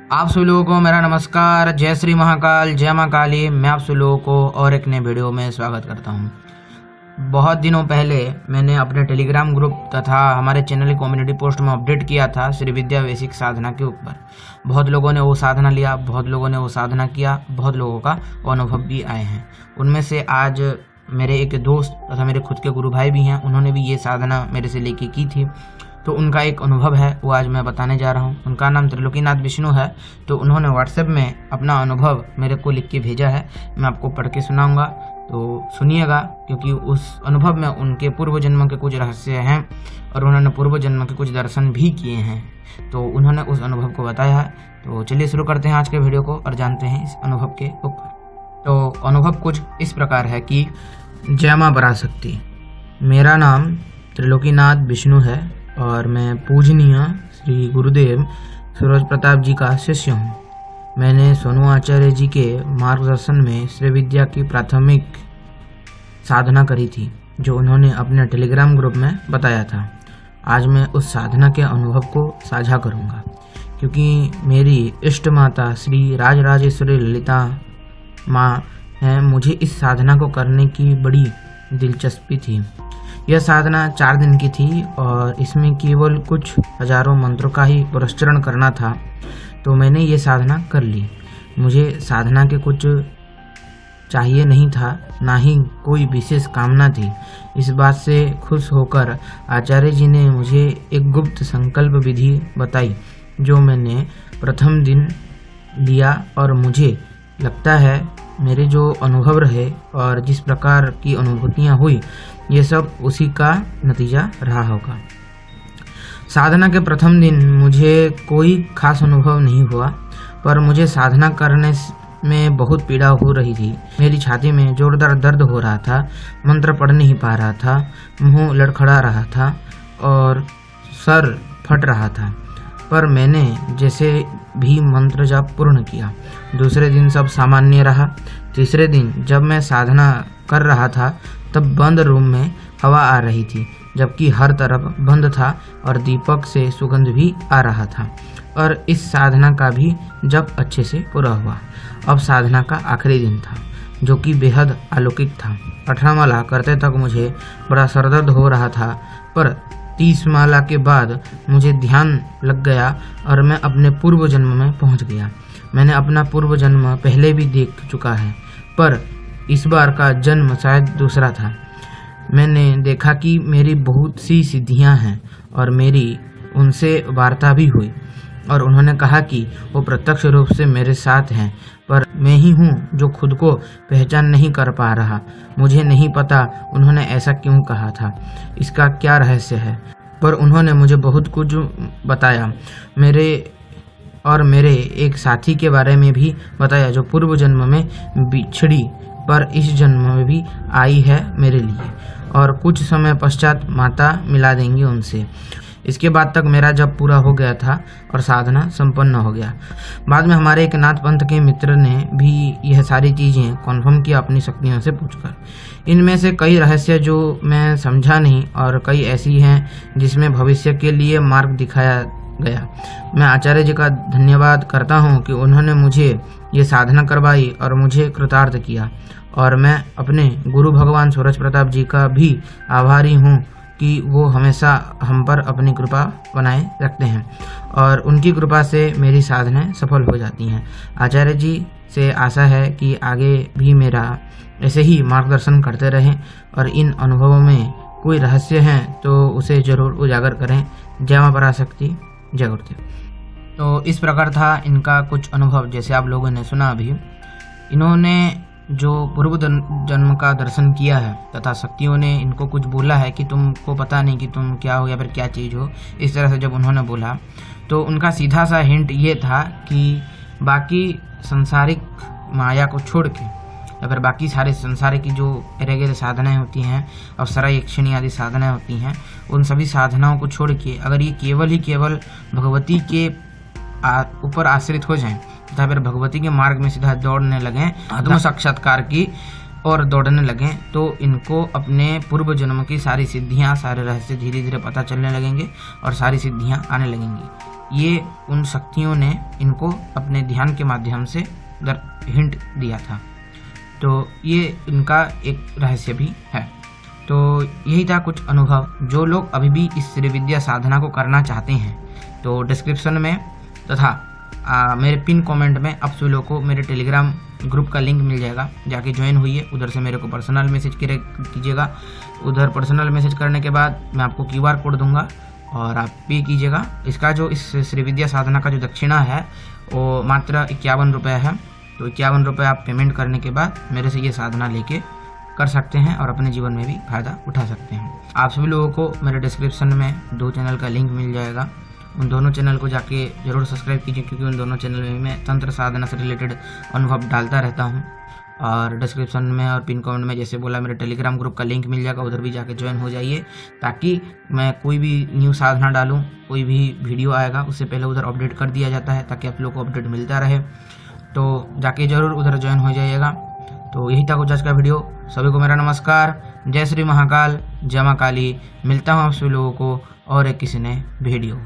आप सभी लोगों को मेरा नमस्कार। जय श्री महाकाल, जय माँ काली। मैं आप सभी लोगों को और एक नए वीडियो में स्वागत करता हूँ। बहुत दिनों पहले मैंने अपने टेलीग्राम ग्रुप तथा हमारे चैनल की कम्युनिटी पोस्ट में अपडेट किया था श्री विद्या वैश्विक साधना के ऊपर। बहुत लोगों ने वो साधना लिया, बहुत लोगों ने वो साधना किया, बहुत लोगों का अनुभव भी आए हैं। उनमें से आज मेरे एक दोस्त तथा मेरे खुद के गुरु भाई भी हैं, उन्होंने भी ये साधना मेरे से लेके की थी। तो उनका एक अनुभव है, वो आज मैं बताने जा रहा हूँ। उनका नाम त्रिलोकीनाथ विष्णु है। तो उन्होंने व्हाट्सएप में अपना अनुभव मेरे को लिख के भेजा है, मैं आपको पढ़ के सुनाऊंगा। तो सुनिएगा, क्योंकि उस अनुभव में उनके पूर्व जन्म के कुछ रहस्य हैं और उन्होंने पूर्व जन्म के कुछ दर्शन भी किए हैं। तो उन्होंने उस अनुभव को बताया है। तो चलिए शुरू करते हैं आज के वीडियो को और जानते हैं इस अनुभव के ऊपर। तो अनुभव कुछ इस प्रकार है कि जय माँ पराशक्ति, मेरा नाम त्रिलोकीनाथ विष्णु है और मैं पूजनीय श्री गुरुदेव सूरज प्रताप जी का शिष्य हूँ। मैंने सोनू आचार्य जी के मार्गदर्शन में श्री विद्या की प्राथमिक साधना करी थी, जो उन्होंने अपने टेलीग्राम ग्रुप में बताया था। आज मैं उस साधना के अनुभव को साझा करूँगा, क्योंकि मेरी इष्ट माता श्री राजराजेश्वरी ललिता माँ हैं। मुझे इस साधना को करने की बड़ी दिलचस्पी थी। यह साधना 4 दिन की थी और इसमें केवल कुछ हजारों मंत्रों का ही पुरस्चरण करना था। तो मैंने ये साधना कर ली। मुझे साधना के कुछ चाहिए नहीं था, ना ही कोई विशेष कामना थी। इस बात से खुश होकर आचार्य जी ने मुझे एक गुप्त संकल्प विधि बताई, जो मैंने प्रथम दिन लिया और मुझे लगता है मेरे जो अनुभव रहे और जिस प्रकार की अनुभूतियाँ हुई, ये सब उसी का नतीजा रहा होगा। साधना के प्रथम दिन मुझे कोई खास अनुभव नहीं हुआ, पर मुझे साधना करने में बहुत पीड़ा हो रही थी। मेरी छाती में जोरदार दर्द हो रहा था, मंत्र पढ़ नहीं पा रहा था, मुंह लड़खड़ा रहा था और सर फट रहा था। पर मैंने जैसे भी मंत्र जाप पूर्ण किया। दूसरे दिन सब सामान्य रहा। तीसरे दिन जब मैं साधना कर रहा था, तब बंद रूम में हवा आ रही थी, जबकि हर तरफ बंद था और दीपक से सुगंध भी आ रहा था। और इस साधना का भी जप अच्छे से पूरा हुआ। अब साधना का आखिरी दिन था, जो कि बेहद अलौकिक था। 18 माला करते तक मुझे बड़ा सरदर्द हो रहा था, पर 30 माला के बाद मुझे ध्यान लग गया और मैं अपने पूर्व जन्म में पहुंच गया। मैंने अपना पूर्व जन्म पहले भी देख चुका है, पर इस बार का जन्म शायद दूसरा था। मैंने देखा कि मेरी बहुत सी सिद्धियां हैं और मेरी उनसे वार्ता भी हुई और उन्होंने कहा कि वो प्रत्यक्ष रूप से मेरे साथ हैं, पर मैं ही हूँ जो खुद को पहचान नहीं कर पा रहा। मुझे नहीं पता उन्होंने ऐसा क्यों कहा था, इसका क्या रहस्य है, पर उन्होंने मुझे बहुत कुछ बताया। मेरे एक साथी के बारे में भी बताया, जो पूर्व जन्म में बिछड़ी पर इस जन्म में भी आई है मेरे लिए, और कुछ समय पश्चात माता मिला देंगी उनसे। इसके बाद तक मेरा जब पूरा हो गया था और साधना संपन्न हो गया। बाद में हमारे एक नाथ पंथ के मित्र ने भी यह सारी चीज़ें कॉन्फर्म किया अपनी शक्तियों से पूछकर। इनमें से कई रहस्य जो मैं समझा नहीं और कई ऐसी हैं जिसमें भविष्य के लिए मार्ग दिखाया गया। मैं आचार्य जी का धन्यवाद करता हूँ कि उन्होंने मुझे ये साधना करवाई और मुझे कृतार्थ किया, और मैं अपने गुरु भगवान सूरज प्रताप जी का भी आभारी हूँ कि वो हमेशा हम पर अपनी कृपा बनाए रखते हैं और उनकी कृपा से मेरी साधनाएं सफल हो जाती हैं। आचार्य जी से आशा है कि आगे भी मेरा ऐसे ही मार्गदर्शन करते रहें और इन अनुभवों में कोई रहस्य है तो उसे जरूर उजागर करें। जय माँ पराशक्ति, जय गुरुदेव। तो इस प्रकार था इनका कुछ अनुभव, जैसे आप लोगों ने सुना अभी। इन्होंने जो पूर्व जन्म का दर्शन किया है तथा शक्तियों ने इनको कुछ बोला है कि तुमको पता नहीं कि तुम क्या हो या फिर क्या चीज़ हो, इस तरह से जब उन्होंने बोला तो उनका सीधा सा हिंट ये था कि बाकी संसारिक माया को छोड़ के या फिर बाकी सारे संसार की जो रेगेर साधनाएं होती हैं, अप्सरा यक्षिणी आदि साधनाएं होती हैं, उन सभी साधनाओं को छोड़ के अगर ये केवल ही केवल भगवती के ऊपर आश्रित हो जाएं तथा फिर भगवती के मार्ग में सीधा दौड़ने लगें, आत्म साक्षात्कार की और दौड़ने लगें, तो इनको अपने पूर्व जन्म की सारी सिद्धियां, सारे रहस्य धीरे धीरे पता चलने लगेंगे और सारी सिद्धियां आने लगेंगी। ये उन शक्तियों ने इनको अपने ध्यान के माध्यम से हिंट दिया था। तो ये इनका एक रहस्य भी है। तो यही था कुछ अनुभव। जो लोग अभी भी इस श्री विद्या साधना को करना चाहते हैं तो डिस्क्रिप्शन में तथा मेरे पिन कमेंट में आप सभी लोगों को मेरे टेलीग्राम ग्रुप का लिंक मिल जाएगा, जाके ज्वाइन होइए। उधर से मेरे को पर्सनल मैसेज कीजिएगा। उधर पर्सनल मैसेज करने के बाद मैं आपको QR कोड दूंगा और आप पे कीजिएगा। इसका जो इस श्री विद्या साधना का जो दक्षिणा है वो मात्र 51 रुपये है। तो 51 रुपये आप पेमेंट करने के बाद मेरे से ये साधना लेके कर सकते हैं और अपने जीवन में भी फ़ायदा उठा सकते हैं। आप सभी लोगों को मेरे डिस्क्रिप्शन में 2 चैनल का लिंक मिल जाएगा। उन दोनों चैनल को जाके ज़रूर सब्सक्राइब कीजिए, क्योंकि उन दोनों चैनल में मैं तंत्र साधना से रिलेटेड अनुभव डालता रहता हूँ। और डिस्क्रिप्शन में और पिन कमेंट में जैसे बोला मेरे टेलीग्राम ग्रुप का लिंक मिल जाएगा, उधर भी जाके ज्वाइन हो जाइए, ताकि मैं कोई भी न्यू साधना डालूँ, कोई भी वीडियो आएगा उससे पहले उधर अपडेट कर दिया जाता है, ताकि आप लोगों को अपडेट मिलता रहे। तो जाके ज़रूर उधर ज्वाइन हो जाइएगा। तो यही था कुछ आज का वीडियो। सभी को मेरा नमस्कार। जय श्री महाकाल, जय मां काली। मिलता हूँ आप सभी लोगों को और एक किसी नए वीडियो।